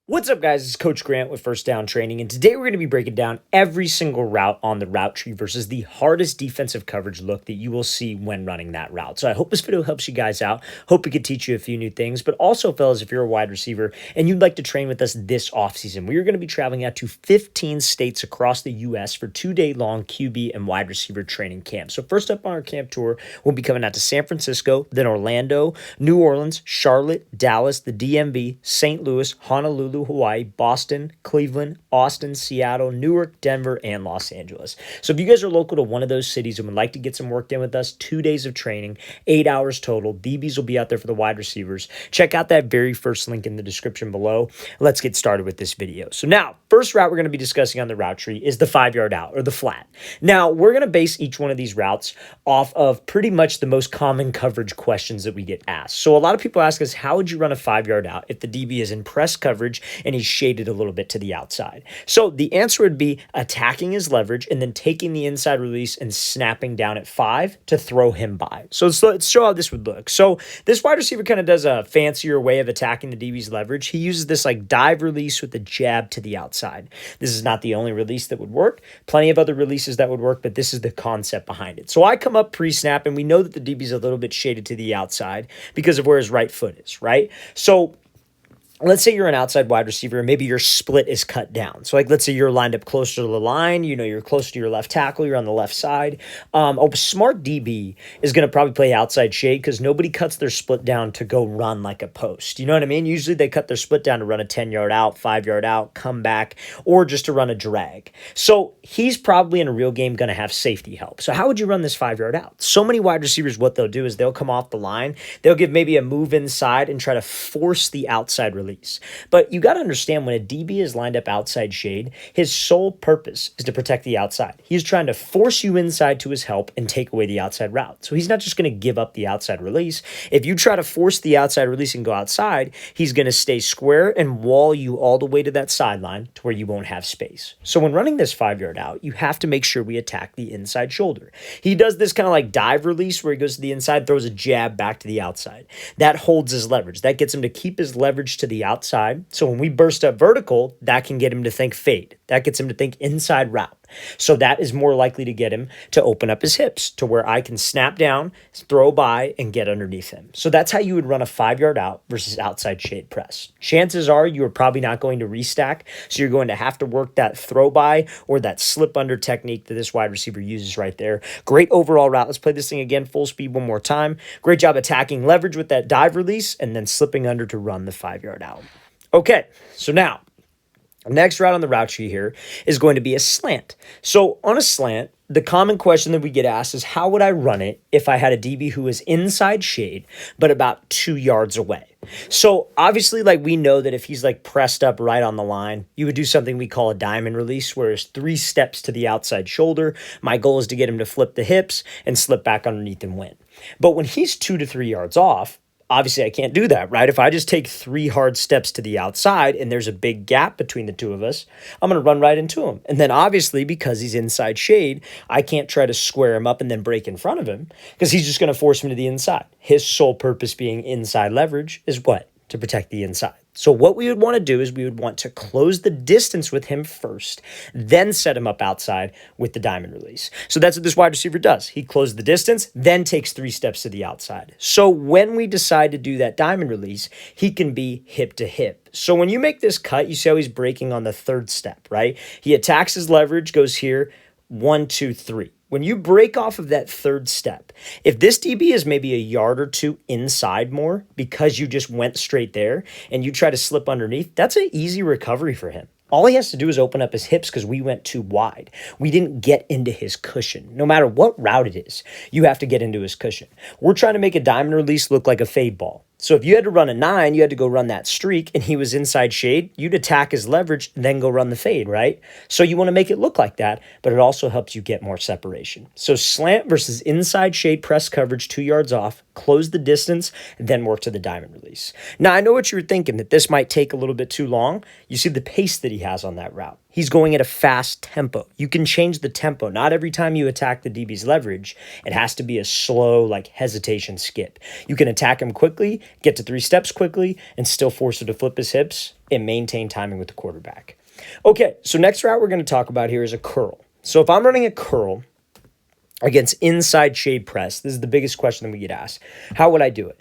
What's up, guys? It's Coach Grant with First Down Training, and today we're going to be breaking down every single route on the route tree versus the hardest defensive coverage look that you will see when running that route. So I hope this video helps you guys out. Hope it could teach you a few new things, but also, fellas, if you're a wide receiver and you'd like to train with us this offseason, we are going to be traveling out to 15 states across the U.S. for 2-day-long QB and wide receiver training camps. So first up on our camp tour, we'll be coming out to San Francisco, then Orlando, New Orleans, Charlotte, Dallas, the DMV, St. Louis, Honolulu, Hawaii, Boston, Cleveland, Austin, Seattle, Newark, Denver, and Los Angeles. So if you guys are local to one of those cities and would like to get some work done with us, 2 days of training, 8 hours total. DBs will be out there for the wide receivers. Check out that very first link in the description below. Let's get started with this video. So now, first route we're going to be discussing on the route tree is the 5-yard out, or the flat. Now, we're going to base each one of these routes off of pretty much the most common coverage questions that we get asked. So a lot of people ask us, how would you run a 5-yard out if the DB is in press coverage and he's shaded a little bit to the outside? So the answer would be attacking his leverage and then taking the inside release and snapping down at 5 to throw him by. So let's show how this would look. So this wide receiver kind of does a fancier way of attacking the DB's leverage. He uses this like dive release with a jab to the outside. This is not the only release that would work. Plenty of other releases that would work, but this is the concept behind it. So I come up pre-snap, and we know that the DB's a little bit shaded to the outside because of where his right foot is, right? So let's say you're an outside wide receiver and maybe your split is cut down. So like, let's say you're lined up closer to the line, you're closer to your left tackle, you're on the left side. A smart DB is going to probably play outside shade because nobody cuts their split down to go run like a post. You know what I mean? Usually they cut their split down to run a 10-yard out, 5-yard out, come back, or just to run a drag. So he's probably in a real game going to have safety help. So how would you run this 5-yard out? So many wide receivers, what they'll do is they'll come off the line, they'll give maybe a move inside and try to force the outside release. But you got to understand, when a DB is lined up outside shade, his sole purpose is to protect the outside. He's trying to force you inside to his help and take away the outside route. So he's not just going to give up the outside release. If you try to force the outside release and go outside, he's going to stay square and wall you all the way to that sideline to where you won't have space. So when running this 5-yard out, you have to make sure we attack the inside shoulder. He does this kind of like dive release where he goes to the inside, throws a jab back to the outside. That holds his leverage. That gets him to keep his leverage to the outside. So when we burst up vertical, that can get him to think fade. That gets him to think inside route. So that is more likely to get him to open up his hips to where I can snap down, throw by, and get underneath him. So that's how you would run a 5-yard out versus outside shade press. Chances are you are probably not going to restack, so you're going to have to work that throw by or that slip under technique that this wide receiver uses right there. Great overall route. Let's play this thing again, full speed one more time. Great job attacking leverage with that dive release and then slipping under to run the 5-yard out. Okay, so now, next route on the route tree here is going to be a slant. So on a slant, the common question that we get asked is, how would I run it if I had a DB who was inside shade, but about 2 yards away? So obviously, like, we know that if he's like pressed up right on the line, you would do something we call a diamond release, where it's 3 steps to the outside shoulder. My goal is to get him to flip the hips and slip back underneath and win. But when he's 2 to 3 yards off, obviously, I can't do that, right? If I just take 3 hard steps to the outside and there's a big gap between the two of us, I'm going to run right into him. And then obviously, because he's inside shade, I can't try to square him up and then break in front of him because he's just going to force me to the inside. His sole purpose being inside leverage is what? To protect the inside. So what we would want to do is we would want to close the distance with him first, then set him up outside with the diamond release. So that's what this wide receiver does. He closes the distance, then takes 3 steps to the outside. So when we decide to do that diamond release, he can be hip to hip. So when you make this cut, you see how he's breaking on the 3rd step, right? He attacks his leverage, goes here, 1, 2, 3. When you break off of that 3rd step, if this DB is maybe a yard or 2 inside more because you just went straight there and you try to slip underneath, that's an easy recovery for him. All he has to do is open up his hips because we went too wide. We didn't get into his cushion. No matter what route it is, you have to get into his cushion. We're trying to make a diamond release look like a fade ball. So if you had to run a 9, you had to go run that streak, and he was inside shade, you'd attack his leverage, then go run the fade, right? So you want to make it look like that, but it also helps you get more separation. So slant versus inside shade press coverage 2 yards off close the distance, then work to the diamond release. Now, I know what you're thinking, that this might take a little bit too long. You see the pace that he has on that route. He's going at a fast tempo. You can change the tempo. Not every time you attack the DB's leverage, it has to be a slow, like hesitation skip. You can attack him quickly, get to 3 steps quickly, and still force him to flip his hips and maintain timing with the quarterback. Okay, so next route we're going to talk about here is a curl. So if I'm running a curl against inside shade press, this is the biggest question that we get asked. How would I do it?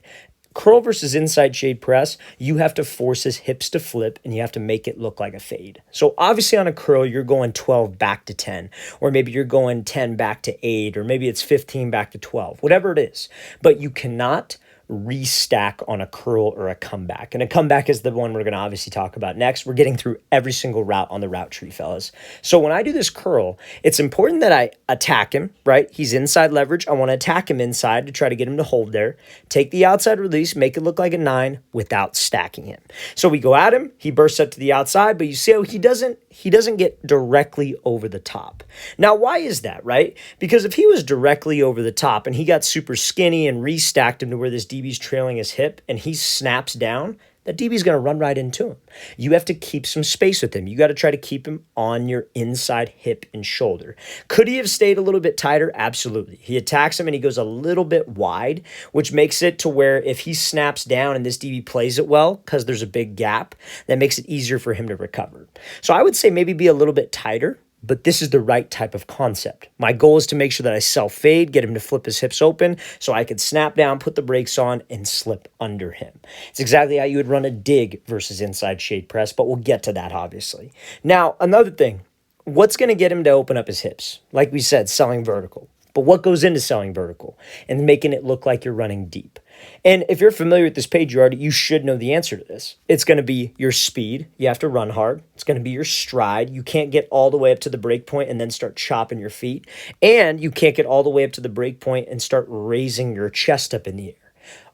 Curl versus inside shade press, you have to force his hips to flip and you have to make it look like a fade. So obviously on a curl, you're going 12 back to 10, or maybe you're going 10 back to 8, or maybe it's 15 back to 12, whatever it is. But you cannot restack on a curl or a comeback. And a comeback is the one we're going to obviously talk about next. We're getting through every single route on the route tree, fellas. So when I do this curl, it's important that I attack him, right? He's inside leverage. I want to attack him inside to try to get him to hold there. Take the outside release, make it look like a 9 without stacking him. So we go at him. He bursts up to the outside, but you see how he doesn't get directly over the top. Now, why is that, right? Because if he was directly over the top and he got super skinny and restacked him to where this DB's trailing his hip and he snaps down, that DB's going to run right into him. You have to keep some space with him. You got to try to keep him on your inside hip and shoulder. Could he have stayed a little bit tighter? Absolutely. He attacks him and he goes a little bit wide, which makes it to where if he snaps down and this DB plays it well, because there's a big gap, that makes it easier for him to recover. So I would say maybe be a little bit tighter, but this is the right type of concept. My goal is to make sure that I self-fade, get him to flip his hips open so I could snap down, put the brakes on, and slip under him. It's exactly how you would run a dig versus inside shade press, but we'll get to that, obviously. Now, another thing, what's going to get him to open up his hips? Like we said, selling vertical. But what goes into selling vertical and making it look like you're running deep? And if you're familiar with this page, you should know the answer to this. It's going to be your speed. You have to run hard. It's going to be your stride. You can't get all the way up to the break point and then start chopping your feet. And you can't get all the way up to the break point and start raising your chest up in the air.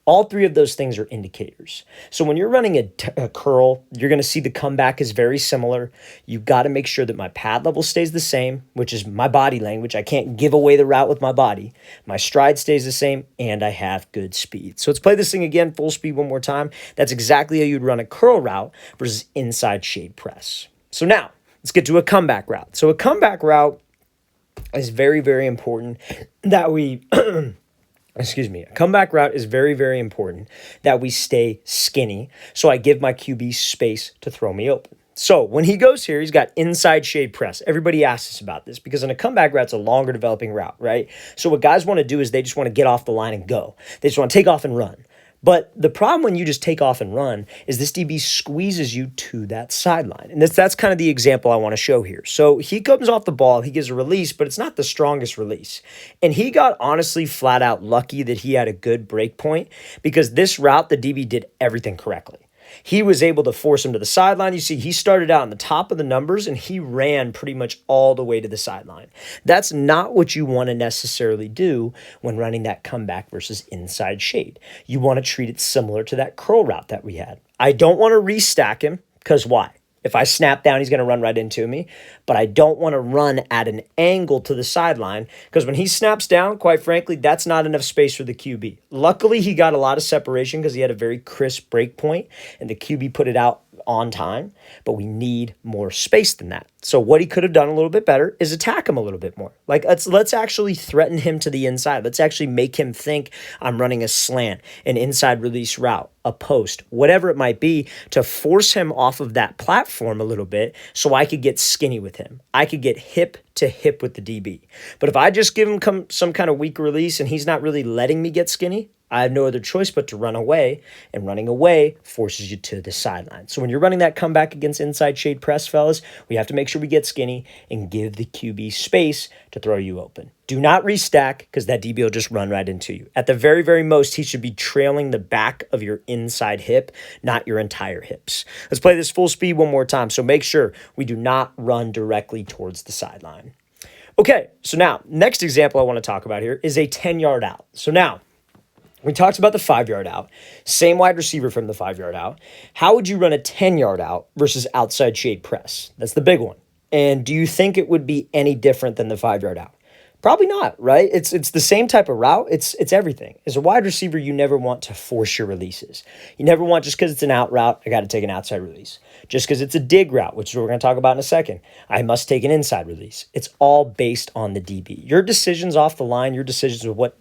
All 3 of those things are indicators. So when you're running a curl, you're going to see the comeback is very similar. You've got to make sure that my pad level stays the same, which is my body language. I can't give away the route with my body. My stride stays the same, and I have good speed. So let's play this thing again, full speed one more time. That's exactly how you'd run a curl route versus inside shade press. So now, let's get to a comeback route. So a comeback route is very, very important that we... A comeback route is very, very important that we stay skinny so I give my QB space to throw me open. So when he goes here, he's got inside shade press. Everybody asks us about this because in a comeback route, it's a longer developing route, right? So what guys want to do is they just want to get off the line and go. They just want to take off and run. But the problem when you just take off and run is this DB squeezes you to that sideline. And that's kind of the example I want to show here. So he comes off the ball, he gives a release, but it's not the strongest release. And he got honestly flat out lucky that he had a good break point because this route, the DB did everything correctly. He was able to force him to the sideline. You see, he started out on the top of the numbers and he ran pretty much all the way to the sideline. That's not what you want to necessarily do when running that comeback versus inside shade. You want to treat it similar to that curl route that we had. I don't want to restack him because why? If I snap down, he's going to run right into me. But I don't want to run at an angle to the sideline because when he snaps down, quite frankly, that's not enough space for the QB. Luckily, he got a lot of separation because he had a very crisp break point and the QB put it out on time, but we need more space than that. So what he could have done a little bit better is attack him a little bit more. Like let's actually threaten him to the inside. Let's actually make him think I'm running a slant, an inside release route, a post, whatever it might be, to force him off of that platform a little bit so I could get skinny with him. I could get hip to hip with the DB. But if I just give him some kind of weak release and he's not really letting me get skinny, I have no other choice but to run away, and running away forces you to the sideline. So when you're running that comeback against inside shade press, fellas, we have to make sure we get skinny and give the QB space to throw you open. Do not restack because that DB will just run right into you. At the very, very most, he should be trailing the back of your inside hip, not your entire hips. Let's play this full speed one more time. So make sure we do not run directly towards the sideline. Okay, so now, next example I want to talk about here is a 10-yard out. So now, we talked about the 5-yard out, same wide receiver from the 5-yard out. How would you run a 10-yard out versus outside shade press? That's the big one. And do you think it would be any different than the 5-yard out? Probably not, right? It's the same type of route. It's everything. As a wide receiver, you never want to force your releases. You never want just because it's an out route, I got to take an outside release. Just because it's a dig route, which is what we're going to talk about in a second, I must take an inside release. It's all based on the DB. Your decisions off the line, your decisions of what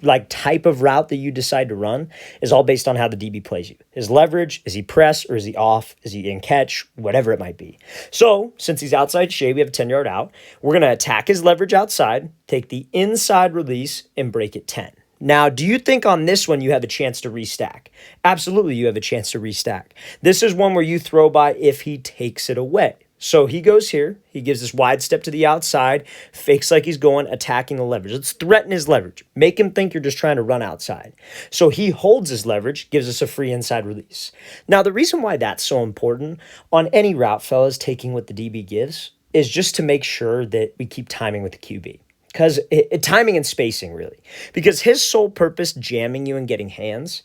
like type of route that you decide to run is all based on how the DB plays you. His leverage, is he press or is he off? Is he in catch? Whatever it might be. So since he's outside shade, we have a 10-yard out. We're going to attack his leverage outside, take the inside release, and break it 10. Now, do you think on this one you have a chance to restack? Absolutely, you have a chance to restack. This is one where you throw by if he takes it away. So he goes here, he gives this wide step to the outside, fakes like he's going, attacking the leverage. Let's threaten his leverage. Make him think you're just trying to run outside. So he holds his leverage, gives us a free inside release. Now, the reason why that's so important on any route, fellas, taking what the DB gives, is just to make sure that we keep timing with the QB. Because timing and spacing, really. Because his sole purpose jamming you and getting hands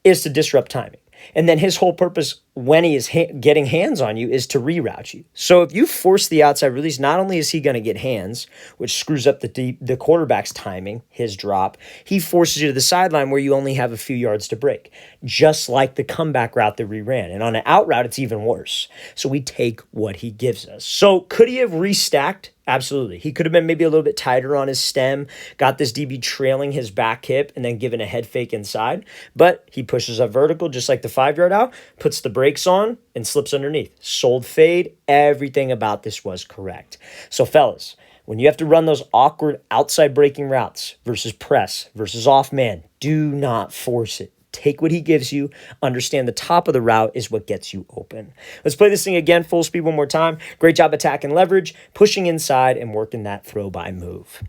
is to disrupt timing. And then his whole purpose when he is getting hands on you is to reroute you. So if you force the outside release, not only is he going to get hands, which screws up the quarterback's timing, his drop, he forces you to the sideline where you only have a few yards to break, just like the comeback route that we ran. And on an out route, it's even worse. So we take what he gives us. So could he have restacked? Absolutely. He could have been maybe a little bit tighter on his stem, got this DB trailing his back hip, and then given a head fake inside. But he pushes up vertical, just like the 5-yard out, puts the brakes on, and slips underneath. Sold fade. Everything about this was correct. So, fellas, when you have to run those awkward outside breaking routes versus press versus off man, do not force it. Take what he gives you. Understand the top of the route is what gets you open. Let's play this thing again, full speed one more time. Great job attacking leverage, pushing inside, and working that throw by move.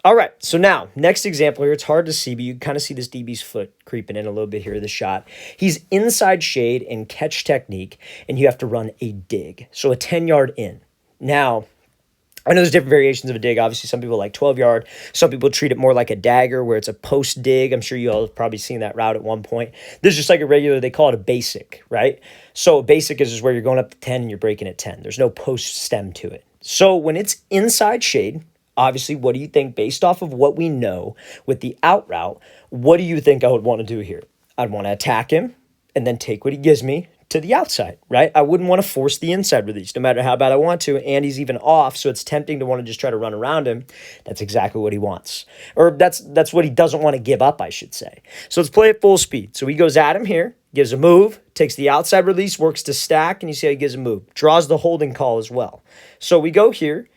All right, so now, next example here. It's hard to see, but you kind of see this DB's foot creeping in a little bit here in the shot. He's inside shade and catch technique, and you have to run a dig. So a 10-yard in. Now, I know there's different variations of a dig. Obviously, some people like 12-yard. Some people treat it more like a dagger where it's a post dig. I'm sure you all have probably seen that route at one point. This is just like a regular, they call it a basic, right? So a basic is just where you're going up to 10 and you're breaking at 10. There's no post stem to it. So when it's inside shade, obviously, what do you think based off of what we know with the out route, what do you think I would want to do here? I'd want to attack him and then take what he gives me to the outside, right? I wouldn't want to force the inside release no matter how bad I want to, and he's even off, so it's tempting to want to just try to run around him. That's exactly what he wants. Or that's what he doesn't want to give up, I should say. So let's play at full speed. So he goes at him here, gives a move, takes the outside release, works to stack, and you see how he gives a move. Draws the holding call as well. So we go here.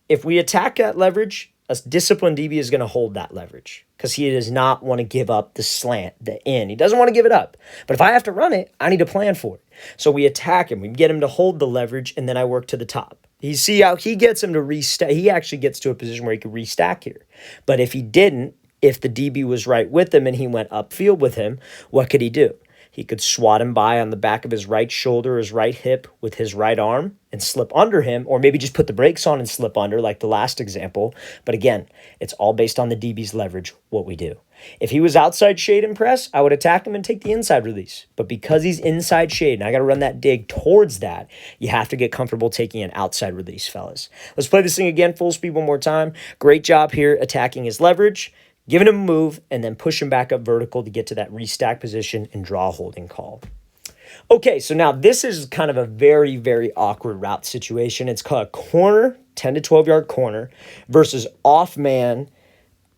If we attack that leverage, a disciplined DB is going to hold that leverage because he does not want to give up the slant, the in. He doesn't want to give it up. But if I have to run it, I need to plan for it. So we attack him. We get him to hold the leverage, and then I work to the top. You see how he gets him to restack. He actually gets to a position where he could restack here. But if he didn't, if the DB was right with him and he went upfield with him, what could he do? He could swat him by on the back of his right shoulder, his right hip with his right arm and slip under him, or maybe just put the brakes on and slip under like the last example. But again, it's all based on the DB's leverage, what we do. If he was outside shade and press, I would attack him and take the inside release. But because he's inside shade and I got to run that dig towards that, you have to get comfortable taking an outside release, fellas. Let's play this thing again, full speed one more time. Great job here attacking his leverage, giving him a move, and then push him back up vertical to get to that restack position and draw a holding call. Okay, so now this is kind of a very, very awkward route situation. It's called a corner, 10 to 12-yard corner versus off-man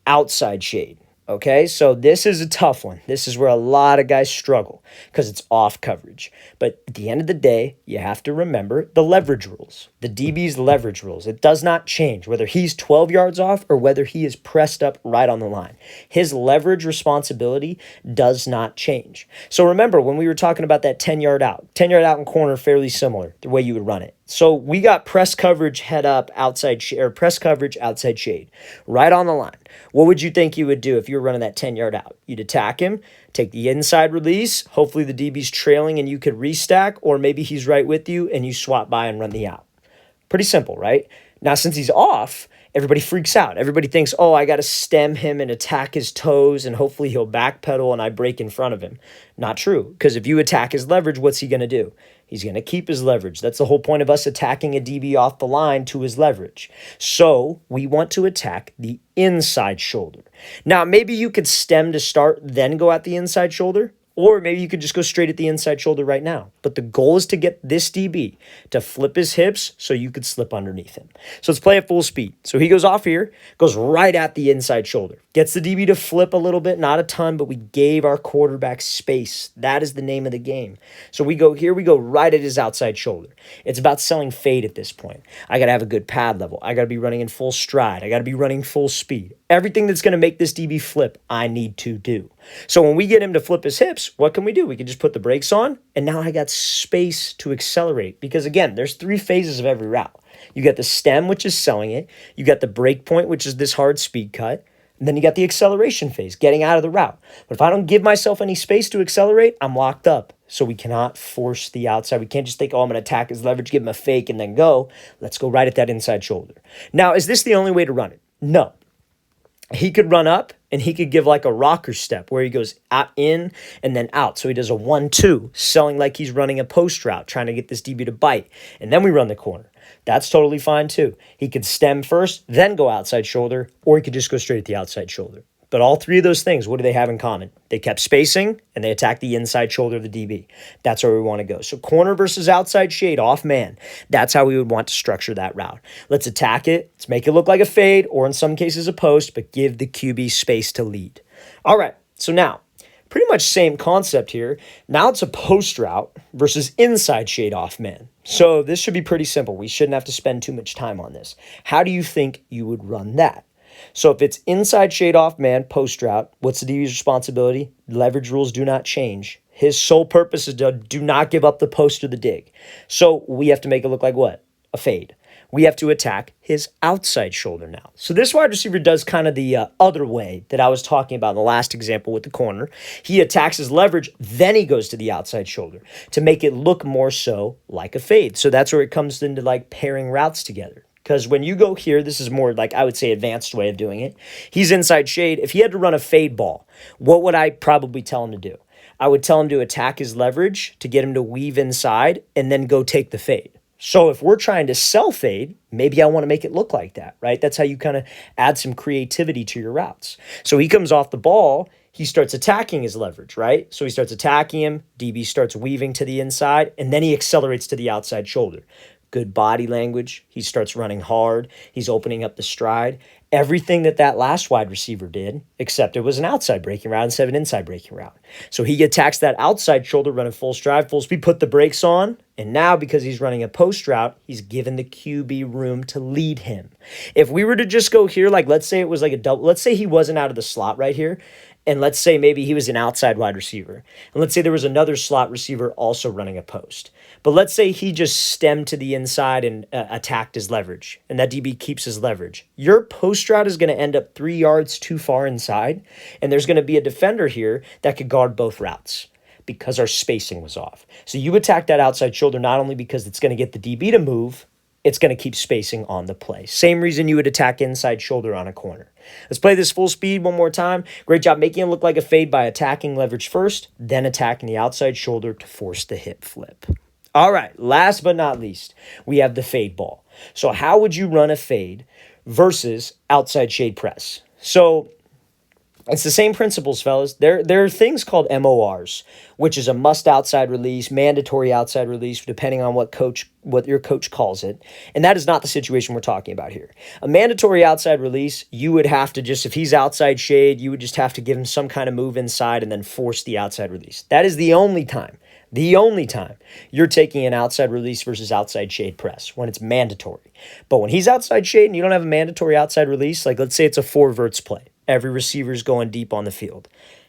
outside shade. Okay, so this is a tough one. This is where a lot of guys struggle because it's off coverage. But at the end of the day, you have to remember the leverage rules, the DB's leverage rules. It does not change whether he's 12 yards off or whether he is pressed up right on the line. His leverage responsibility does not change. So remember when we were talking about that 10-yard out and corner, fairly similar, the way you would run it. So we got press coverage head up outside or press coverage outside shade right on the line. What would you think you would do if you were running that 10-yard out? You'd attack him, take the inside release. Hopefully the DB's trailing and you could restack, or maybe he's right with you and you swap by and run the out. Pretty simple, right? Now, since he's off, everybody freaks out. Everybody thinks, oh, I got to stem him and attack his toes and hopefully he'll backpedal and I break in front of him. Not true, because if you attack his leverage, what's he going to do? He's going to keep his leverage. That's the whole point of us attacking a DB off the line to his leverage. So we want to attack the inside shoulder. Now, maybe you could stem to start, then go at the inside shoulder. Or maybe you could just go straight at the inside shoulder right now. But the goal is to get this DB to flip his hips so you could slip underneath him. So let's play at full speed. So he goes off here, goes right at the inside shoulder. Gets the DB to flip a little bit, not a ton, but we gave our quarterback space. That is the name of the game. So we go right at his outside shoulder. It's about selling fade at this point. I got to have a good pad level. I got to be running in full stride. I got to be running full speed. Everything that's going to make this DB flip, I need to do. So when we get him to flip his hips, what can we do? We can just put the brakes on, and now I got space to accelerate. Because again, there's 3 phases of every route. You got the stem, which is selling it. You got the break point, which is this hard speed cut. And then you got the acceleration phase, getting out of the route. But if I don't give myself any space to accelerate, I'm locked up. So we cannot force the outside. We can't just think, oh, I'm going to attack his leverage, give him a fake, and then go. Let's go right at that inside shoulder. Now, is this the only way to run it? No. He could run up and he could give like a rocker step where he goes out, in and then out. So he does a 1-2, selling like he's running a post route, trying to get this DB to bite. And then we run the corner. That's totally fine too. He could stem first, then go outside shoulder, or he could just go straight at the outside shoulder. But all 3 of those things, what do they have in common? They kept spacing, and they attacked the inside shoulder of the DB. That's where we want to go. So corner versus outside shade, off man. That's how we would want to structure that route. Let's attack it. Let's make it look like a fade, or in some cases a post, but give the QB space to lead. All right, so now, pretty much same concept here. Now it's a post route versus inside shade off man. So this should be pretty simple. We shouldn't have to spend too much time on this. How do you think you would run that? So if it's inside shade off man, post route, what's the DB's responsibility? Leverage rules do not change. His sole purpose is to do not give up the post or the dig. So we have to make it look like what? A fade. We have to attack his outside shoulder now. So this wide receiver does kind of the other way that I was talking about in the last example with the corner. He attacks his leverage, then he goes to the outside shoulder to make it look more so like a fade. So that's where it comes into like pairing routes together. Because when you go here, this is more like, I would say, advanced way of doing it. He's inside shade. If he had to run a fade ball, what would I probably tell him to do? I would tell him to attack his leverage to get him to weave inside and then go take the fade. So if we're trying to sell fade, maybe I want to make it look like that, right? That's how you kind of add some creativity to your routes. So he comes off the ball, he starts attacking his leverage, right? So he starts attacking him, DB starts weaving to the inside, and then he accelerates to the outside shoulder. Good body language. He starts running hard. He's opening up the stride. Everything that last wide receiver did, except it was an outside breaking route instead of an inside breaking route. So he attacks that outside shoulder, running full stride, full speed, put the brakes on, and now because he's running a post route, he's given the QB room to lead him. If we were to just go here, like let's say it was like a double, let's say he wasn't out of the slot right here, and let's say maybe he was an outside wide receiver. And let's say there was another slot receiver also running a post. But let's say he just stemmed to the inside and attacked his leverage, and that DB keeps his leverage. Your post route is going to end up 3 yards too far inside, and there's going to be a defender here that could guard both routes because our spacing was off. So you attack that outside shoulder not only because it's going to get the DB to move, it's going to keep spacing on the play. Same reason you would attack inside shoulder on a corner. Let's play this full speed one more time. Great job making it look like a fade by attacking leverage first, then attacking the outside shoulder to force the hip flip. All right, last but not least, we have the fade ball. So how would you run a fade versus outside shade press? So it's the same principles, fellas. There are things called MORs, which is a must outside release, mandatory outside release, depending on what your coach calls it. And that is not the situation we're talking about here. A mandatory outside release, you would have to just, if he's outside shade, you would just have to give him some kind of move inside and then force the outside release. That is the only time you're taking an outside release versus outside shade press, when it's mandatory. But when he's outside shade and you don't have a mandatory outside release, like let's say it's a 4 verts play, every receiver's going deep on the field,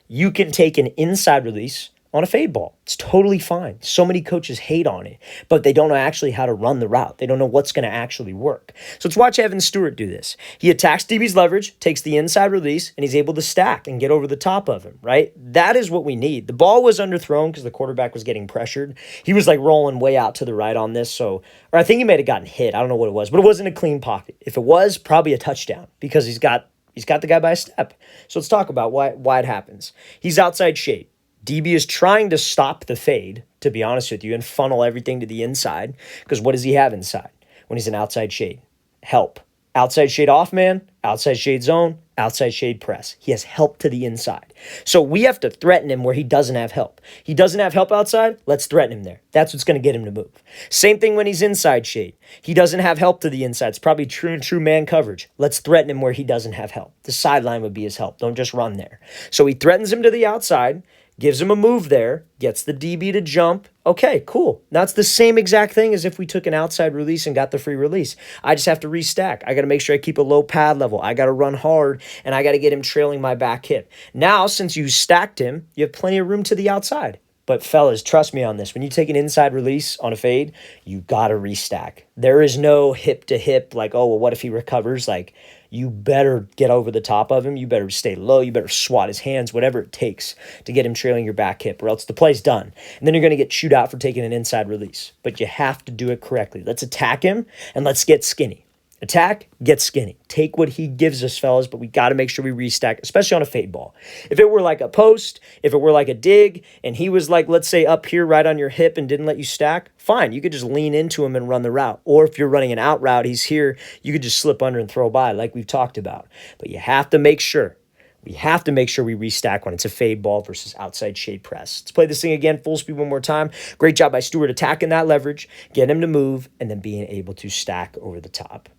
you can take an inside release on a fade ball. It's totally fine. So many coaches hate on it, but they don't know actually how to run the route. They don't know what's going to actually work. So let's watch Evan Stewart do this. He attacks DB's leverage, takes the inside release, and he's able to stack and get over the top of him, right? That is what we need. The ball was underthrown because the quarterback was getting pressured. He was like rolling way out to the right on this. Or I think he might have gotten hit. I don't know what it was, but it wasn't a clean pocket. If it was, probably a touchdown because he's got the guy by a step. So let's talk about why it happens. He's outside shade. DB is trying to stop the fade, to be honest with you, and funnel everything to the inside. Because what does he have inside when he's an outside shade? Help. Outside shade off man, outside shade zone, outside shade press. He has help to the inside. So we have to threaten him where he doesn't have help. He doesn't have help outside, let's threaten him there. That's what's going to get him to move. Same thing when he's inside shade. He doesn't have help to the inside. It's probably true man coverage. Let's threaten him where he doesn't have help. The sideline would be his help. Don't just run there. So he threatens him to the outside, gives him a move there, gets the DB to jump. Okay, cool. That's the same exact thing as if we took an outside release and got the free release. I just have to restack. I got to make sure I keep a low pad level. I got to run hard, and I got to get him trailing my back hip. Now, since you stacked him, you have plenty of room to the outside. But fellas, trust me on this. When you take an inside release on a fade, you got to restack. There is no hip to hip like, oh, well, what if he recovers? Like, you better get over the top of him. You better stay low. You better swat his hands, whatever it takes to get him trailing your back hip, or else the play's done. And then you're going to get chewed out for taking an inside release. But you have to do it correctly. Let's attack him, and let's get skinny. Attack, get skinny. Take what he gives us, fellas, but we got to make sure we restack, especially on a fade ball. If it were like a post, if it were like a dig, and he was like, let's say, up here right on your hip and didn't let you stack, fine. You could just lean into him and run the route. Or if you're running an out route, he's here, you could just slip under and throw by like we've talked about. But you have to make sure. We have to make sure we restack when it's a fade ball versus outside shade press. Let's play this thing again, full speed one more time. Great job by Stewart attacking that leverage, getting him to move, and then being able to stack over the top.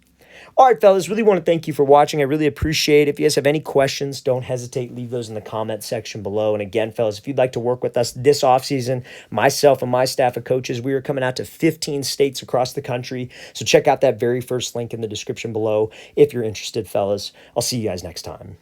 All right, fellas, really want to thank you for watching. I really appreciate it. If you guys have any questions, don't hesitate. Leave those in the comment section below. And again, fellas, if you'd like to work with us this offseason, myself and my staff of coaches, we are coming out to 15 states across the country. So check out that very first link in the description below if you're interested, fellas. I'll see you guys next time.